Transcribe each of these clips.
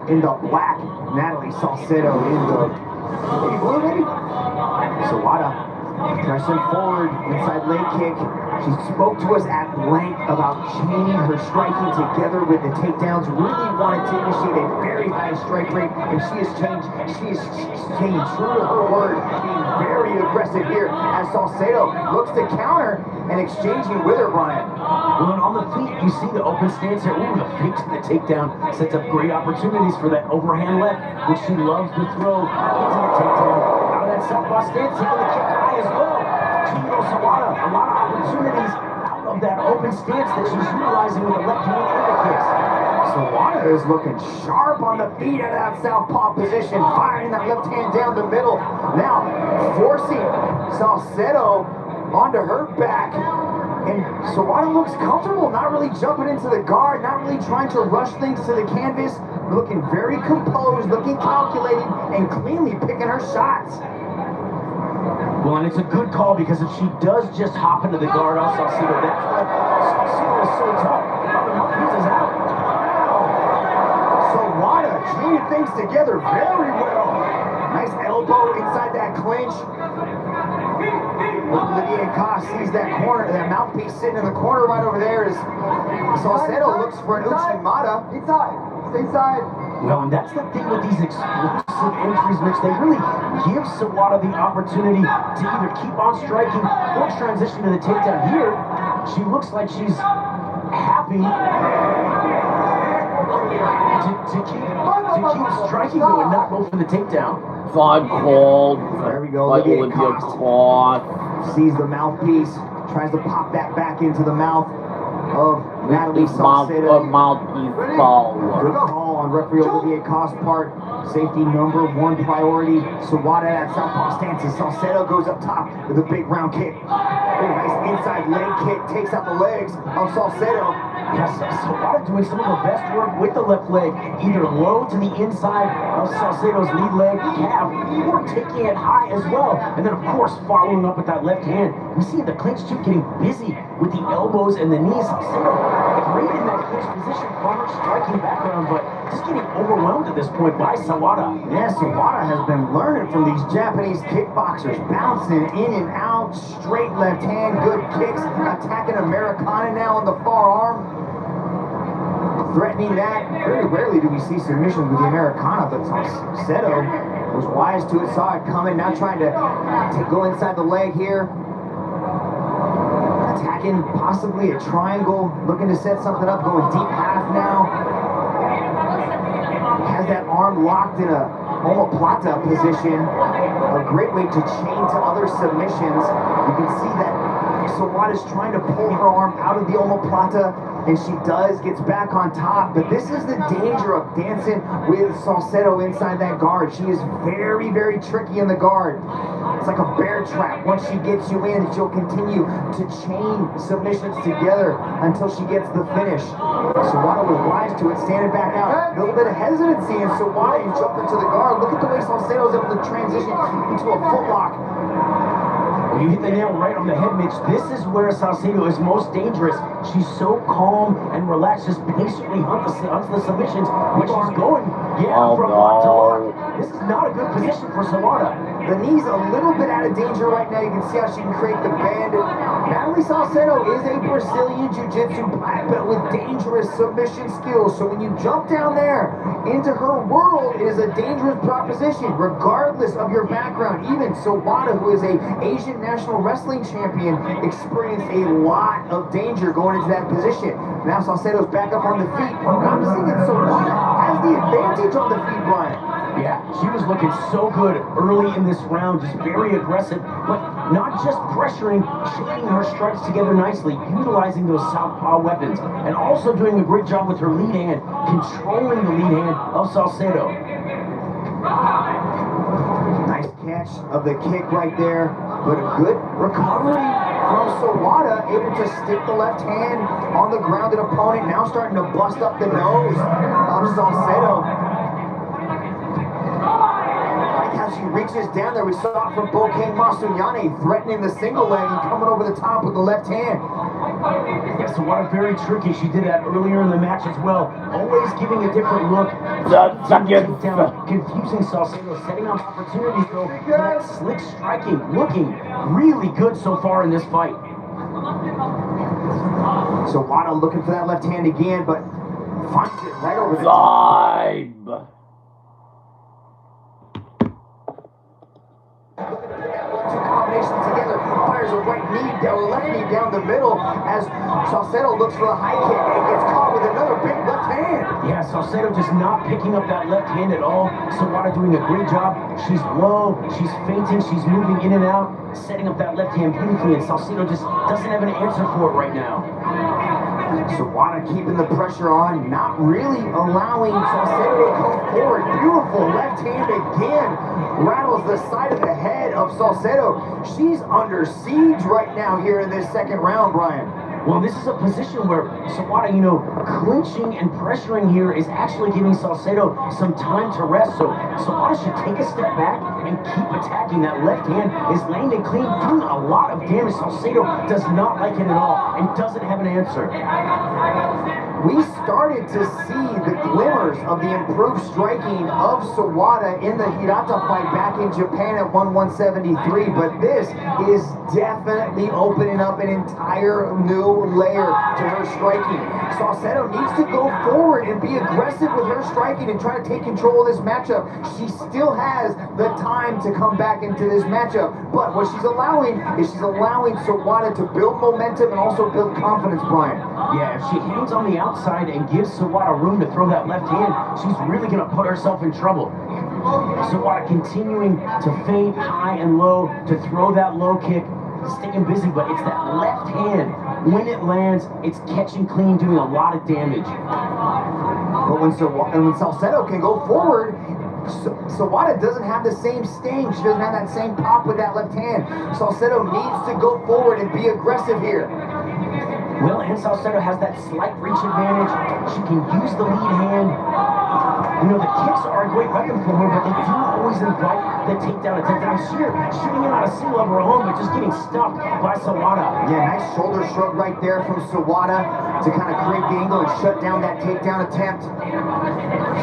in the black, Natalie Salcedo in the baby blue, maybe? Sawada pressing forward, inside leg kick. She spoke to us at length about chaining her striking together with the takedowns. Really wanted to initiate a very high strike rate, and she is staying true to her word, being very aggressive here as Salcedo looks to counter and exchanging with her, Brian. Well, and on the feet, you see the open stance here. Ooh, the fake to the takedown sets up great opportunities for that overhand left, which she loves to throw into the takedown. Out of that southpaw stance, taking the kick high as well. Chino Sawada, a lot of opportunities out of that open stance that she's utilizing with the left hand and the kicks. Sawada is looking sharp on the feet out of that southpaw position, firing that left hand down the middle. Now forcing Salcedo onto her back. And Sawada looks comfortable, not really jumping into the guard, not really trying to rush things to the canvas, looking very composed, looking calculated, and cleanly picking her shots. Well, and it's a good call because if she does just hop into the guard on Salcedo, that's why Salcedo is so tough. The mouthpiece is out. Sawada chaining things together very well. Nice elbow inside that clinch. Olivier Coste sees that corner, that mouthpiece sitting in the corner right over there as Salcedo looks for an Uchimata. Inside. Inside. Well, and that's the thing with these explosive entries, Mitch. They really give Sawada the opportunity to either keep on striking or transition to the takedown. Here, she looks like she's happy to keep striking though and not go for the takedown. Five called. There we go. By Olivier Olivier Coste Coste. sees the mouthpiece, tries to pop that back into the mouth of Natalie Salcedo. Mouthpiece ball. Good call on referee Olivier Coste's part. Safety number one priority. Sawada at southpaw stance as Salcedo goes up top with a big round kick. Oh, nice inside leg kick, takes out the legs of Salcedo. Yes, Sawada doing some of her best work with the left leg, either low to the inside of Salcedo's lead leg calf, or taking it high as well. And then, of course, following up with that left hand. We see the clinch too getting busy with the elbows and the knees. Salcedo great in that clinch position from her striking background, but just getting overwhelmed at this point by Sawada. Yeah, Sawada has been learning from these Japanese kickboxers, bouncing in and out, straight left hand, good kicks, attacking Americana now on the far arm. Threatening that. Very rarely do we see submissions with the Americana, but Salcedo was wise to it, saw it coming, now trying to go inside the leg here. Attacking possibly a triangle, looking to set something up, going deep half now. Has that arm locked in a omoplata position. A great way to chain to other submissions. You can see that Sawada's trying to pull her arm out of the omoplata, and she does, gets back on top. But this is the danger of dancing with Salcedo inside that guard. She is very, very tricky in the guard. It's like a bear trap. Once she gets you in, she'll continue to chain submissions together until she gets the finish. Sawada was wise to it, standing back out. A little bit of hesitancy in Sawada and jumping to the guard. Look at the way Salcedo is able to transition into a footlock. You hit the nail right on the head, Mitch. This is where Salcedo is most dangerous. She's so calm and relaxed, just patiently hunts the submissions when she's going, from lock to lock. This is not a good position for Sawada. The knee's a little bit out of danger right now. You can see how she can create the bend. Natalie Salcedo is a Brazilian Jiu-Jitsu black belt with dangerous submission skills. So when you jump down there into her world, it is a dangerous proposition, regardless of your background. Even Sawada, who is a Asian National Wrestling Champion, experienced a lot of danger going into that position. Now Salcedo's back up on the feet. I'm thinking Sawada has the advantage on the feet, Brian. Yeah, she was looking so good early in this round, just very aggressive, but not just pressuring, chaining her strikes together nicely, utilizing those southpaw weapons, and also doing a great job with her lead hand, controlling the lead hand of Salcedo. Nice catch of the kick right there, but a good recovery from Sawada, able to stick the left hand on the grounded opponent, now starting to bust up the nose of Salcedo. She reaches down there. We saw it from Bokane Masunyane, threatening the single leg and coming over the top with the left hand. Yeah, Sawada very tricky. She did that earlier in the match as well. Always giving a different look, Down, confusing Salcedo, setting up opportunities though for that slick striking, looking really good so far in this fight. So Wada looking for that left hand again, but finds it right over the Vibe. Combinations together, fires a right knee down, or left knee down the middle as Salcedo looks for a high kick and gets caught with another big left hand. Yeah, Salcedo just not picking up that left hand at all. Sawada doing a great job. She's low, she's feinting, she's moving in and out, setting up that left hand beautifully, and Salcedo just doesn't have an answer for it right now. Sawada keeping the pressure on, not really allowing Salcedo to come forward. Beautiful left hand again. Rattles the side of the head of Salcedo. She's under siege right now here in this second round, Brian. Well, this is a position where Sawada, you know, clinching and pressuring here is actually giving Salcedo some time to rest. So Sawada should take a step back and keep attacking. That left hand is landing clean, doing a lot of damage. Salcedo does not like it at all and doesn't have an answer. We started to see the glimmers of the improved striking of Sawada in the Hirata fight back in Japan at 173, but this is definitely opening up an entire new layer to her striking. Salcedo needs to go forward and be aggressive with her striking and try to take control of this matchup. She still has the time to come back into this matchup, but what she's allowing is Sawada to build momentum and also build confidence, Brian. Yeah, if she hangs on the outside and gives Sawada room to throw that left hand, she's really going to put herself in trouble. Sawada continuing to feint high and low, to throw that low kick, staying busy, but it's that left hand. When it lands, it's catching clean, doing a lot of damage. But when Salcedo can go forward, Sawada doesn't have the same sting. She doesn't have that same pop with that left hand. Salcedo needs to go forward and be aggressive here. Well, and Salcedo has that slight reach advantage. She can use the lead hand. You know, the kicks are a great weapon for her, but they do always invite the takedown attempt. And I see her shooting him out of single of her own, but just getting stuffed by Sawada. Yeah, nice shoulder shrug right there from Sawada to kind of create the angle and shut down that takedown attempt.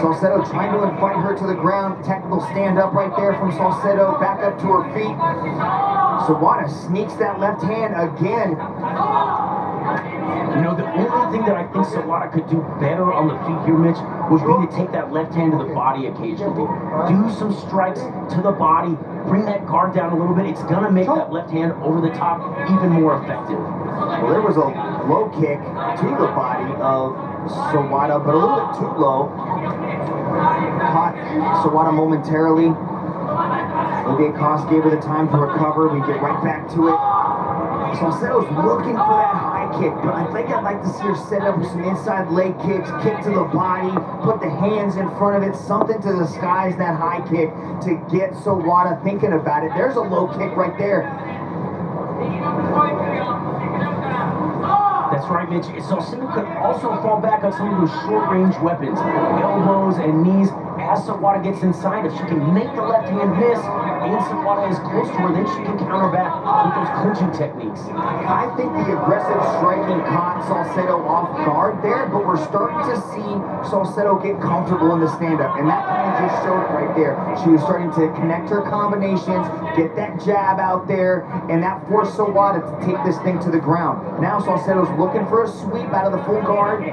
Salcedo trying to invite her to the ground. Technical stand up right there from Salcedo, back up to her feet. Sawada sneaks that left hand again. You know, the only thing that I think Sawada could do better on the feet here, Mitch, would be to take that left hand to the body occasionally. Do some strikes to the body, bring that guard down a little bit. It's going to make that left hand over the top even more effective. Well, there was a low kick to the body of Sawada, but a little bit too low. Caught Sawada momentarily. Olivier Coste gave her the time to recover. We get right back to it. Salcedo's looking for that high kick, but I think I'd like to see her set up with some inside leg kicks, kick to the body, put the hands in front of it, something to disguise that high kick to get Sawada thinking about it. There's a low kick right there. That's right, Mitch. Salcedo could also fall back on some of those short-range weapons, elbows and knees. As Sawada gets inside, if she can make the left hand miss, and Sawada is close to her, then she can counter back with those clinching techniques. I think the aggressive striking caught Salcedo off guard there, but we're starting to see Salcedo get comfortable in the stand-up, and that kind of just showed it right there. She was starting to connect her combinations, get that jab out there, and that forced Sawada to take this thing to the ground. Now Salcedo's looking for a sweep out of the full guard,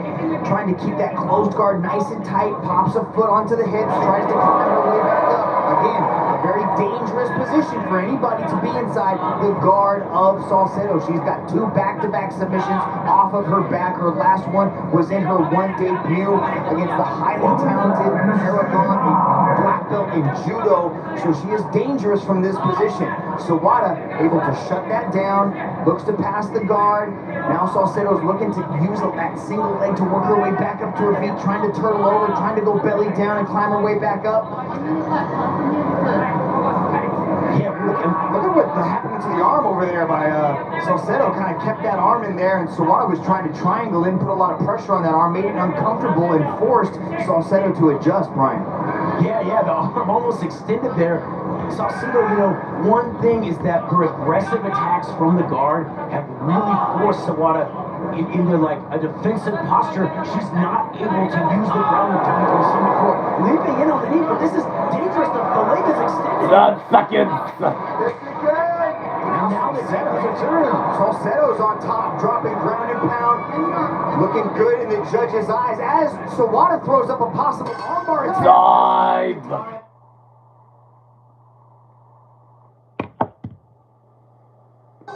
trying to keep that closed guard nice and tight, pops a foot onto the hips, tries to climb her way back up. Again, a very dangerous position for anybody to be inside the guard of Salcedo. She's got two back-to-back submissions off of her back. Her last one was in her one debut against the highly talented Paragon, a black belt in judo. So she is dangerous from this position. Sawada able to shut that down, looks to pass the guard. Now Salcedo's looking to use that single leg to work her way back up to her feet, trying to turtle over, trying to go belly down and climb her way back up. Yeah, look at what happened to the arm over there by Salcedo. Kind of kept that arm in there, and Sawada was trying to triangle in, put a lot of pressure on that arm, made it uncomfortable, and forced Salcedo to adjust, Brian. Yeah, the arm almost extended there. Salcedo, you know, one thing is that her aggressive attacks from the guard have really forced Sawada into like a defensive posture. She's not able to use the ground attack we've seen before. Leaping in on the knee, but this is dangerous. The leg is extended. Seconds. And now Salcedo's a turn. Salcedo's on top, dropping ground and pound. Looking good in the judge's eyes as Sawada throws up a possible armbar attack. Dive.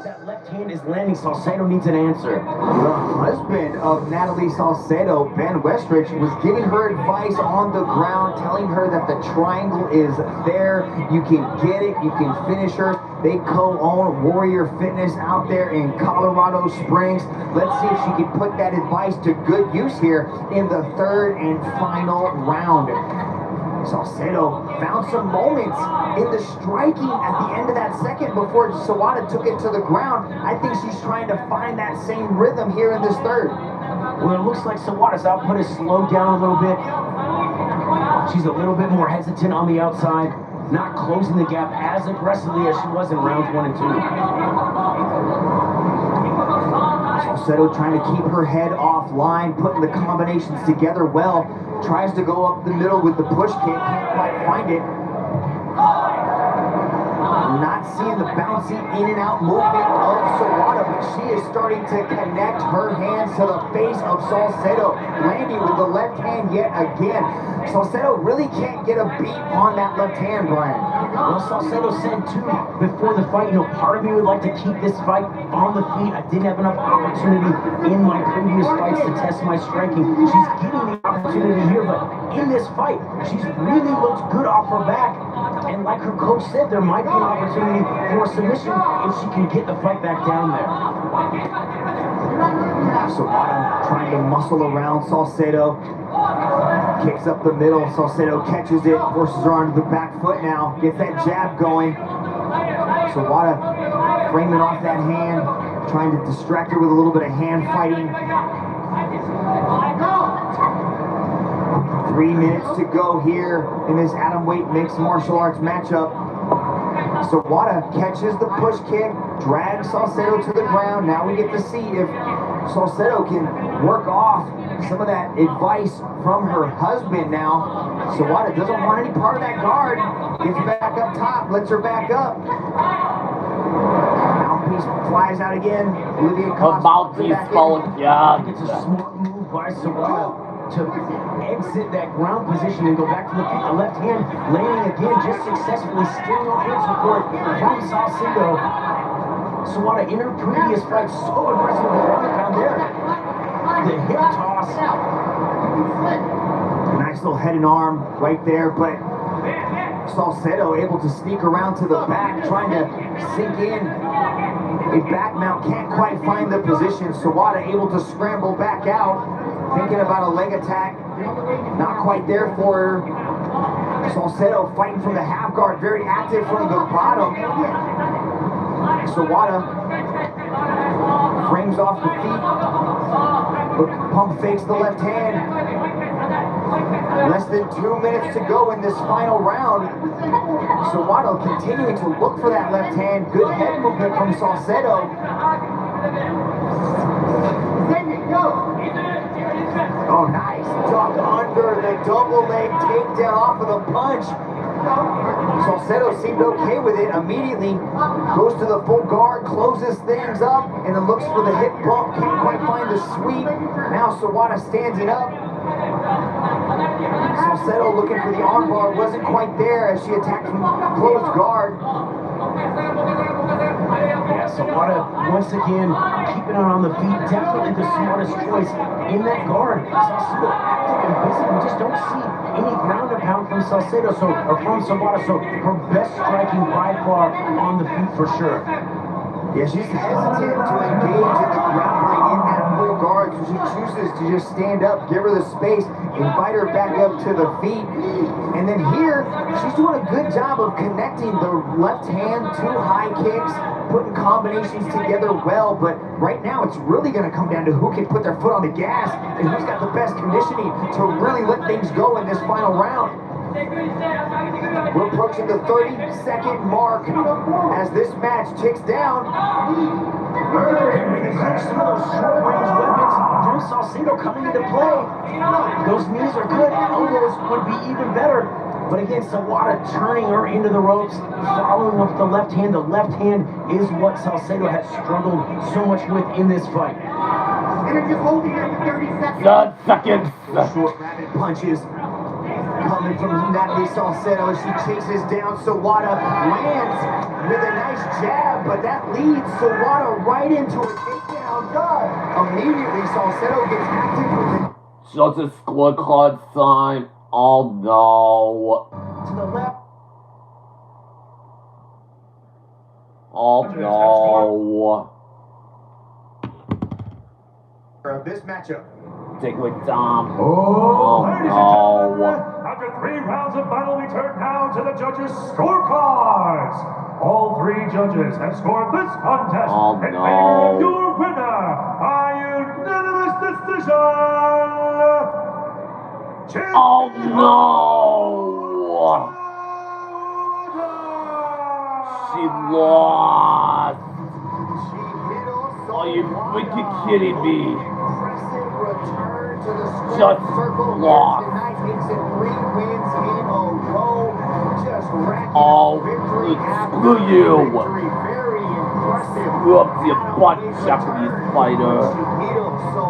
That left hand is landing. Salcedo needs an answer. The husband of Natalie Salcedo, Ben Westrich, was giving her advice on the ground, telling her that the triangle is there. You can get it. You can finish her. They co-own Warrior Fitness out there in Colorado Springs. Let's see if she can put that advice to good use here in the third and final round. Salcedo found some moments in the striking at the end of that second before Sawada took it to the ground. I think she's trying to find that same rhythm here in this third. Well, it looks like Sawada's output has slowed down a little bit. She's a little bit more hesitant on the outside, not closing the gap as aggressively as she was in rounds 1 and 2. Salcedo trying to keep her head offline, putting the combinations together well. Tries to go up the middle with the push kick, can't quite find it. Not seeing the bouncy in and out movement of Sawada, but she is starting to connect her hands to the face of Salcedo, landing with the left hand yet again. Salcedo really can't get a beat on that left hand, Brian. Well, Salcedo said too before the fight, part of me would like to keep this fight on the feet. I didn't have enough opportunity in my previous fights to test my striking. She's getting the opportunity here, but in this fight, she's really looked good off her back. And like her coach said, there might be an opportunity for a submission if she can get the fight back down there. Sawada trying to muscle around Salcedo. Kicks up the middle. Salcedo catches it, forces her onto the back foot now. Gets that jab going. Sawada framing off that hand, trying to distract her with a little bit of hand fighting. 3 minutes to go here in this atomweight mixed martial arts matchup. Sawada catches the push kick, drags Salcedo to the ground. Now we get to see if Salcedo can work off some of that advice from her husband now. Sawada doesn't want any part of that guard. Gets back up top, lets her back up. Mouthpiece flies out again. Olivia Costa. Mouthpiece falling. Yeah. It's a smart move by Sawada to exit that ground position and go back to the feet. The left hand landing again, just successfully stealing off hand support from Salcedo. Sawada in her previous fight, so aggressive with the ground pound there. The hip toss. Nice little head and arm right there, but Salcedo able to sneak around to the back, trying to sink in. A back mount, can't quite find the position. Sawada able to scramble back out, thinking about a leg attack. Not quite there for her. Salcedo fighting from the half guard, very active from the bottom. Sawada frames off the feet. Pump fakes the left hand. Less than 2 minutes to go in this final round. Sawada continuing to look for that left hand. Good head movement from Salcedo. Oh, nice. Duck under the double leg takedown off of the punch. Salcedo seemed okay with it immediately. Goes to the full guard, closes things up, and then looks for the hip bump. Can't quite find the sweep. Now Sawada standing up. Salcedo looking for the armbar, wasn't quite there as she attacked from closed guard. Yeah, Sawada once again keeping it on the feet. Definitely the smartest choice in that guard. Salcedo active and busy. We just don't see any ground and pound from Salcedo, or from Sawada. So her best striking by far on the feet for sure. Yeah, she's hesitant to engage in the grappling in that full guard, so she chooses to just stand up, give her the space, invite her back up to the feet. And then here, she's doing a good job of connecting the left hand, 2 high kicks, putting combinations together well, but right now it's really going to come down to who can put their foot on the gas and who's got the best conditioning to really let things go in this final round. We're approaching the 30-second mark as this match ticks down. And when you catch some of those short-range weapons from Salcedo coming into play, those knees are good. Elbows would be even better. But again, Sawada turning her into the ropes, following up the left hand. The left hand is what Salcedo has struggled so much with in this fight. And they're just holding her for 30 seconds. The seconds. Short, rapid punches coming from Natalie Salcedo as she chases down Sawada. Lands with a nice jab, but that leads Sawada right into a takedown. Immediately, Salcedo gets active with it. Judges scorecard sign. Oh no. To the left. Oh no. Of this matchup. Take with Dom. Oh, ladies and no. gentlemen, after 3 rounds of battle, we turn now to the judges' scorecards. All 3 judges have scored this contest Oh, in no. favor of your winner, a unanimous decision. Oh no. She lost. Are you freaking kidding me? Impressive return to the Just circle lost. tonight. Makes it 3 wins in a row. Just racking Oh, up victory after screw you. victory. Very impressive. Screw up your Not butt, only Japanese return, fighter. she beat him so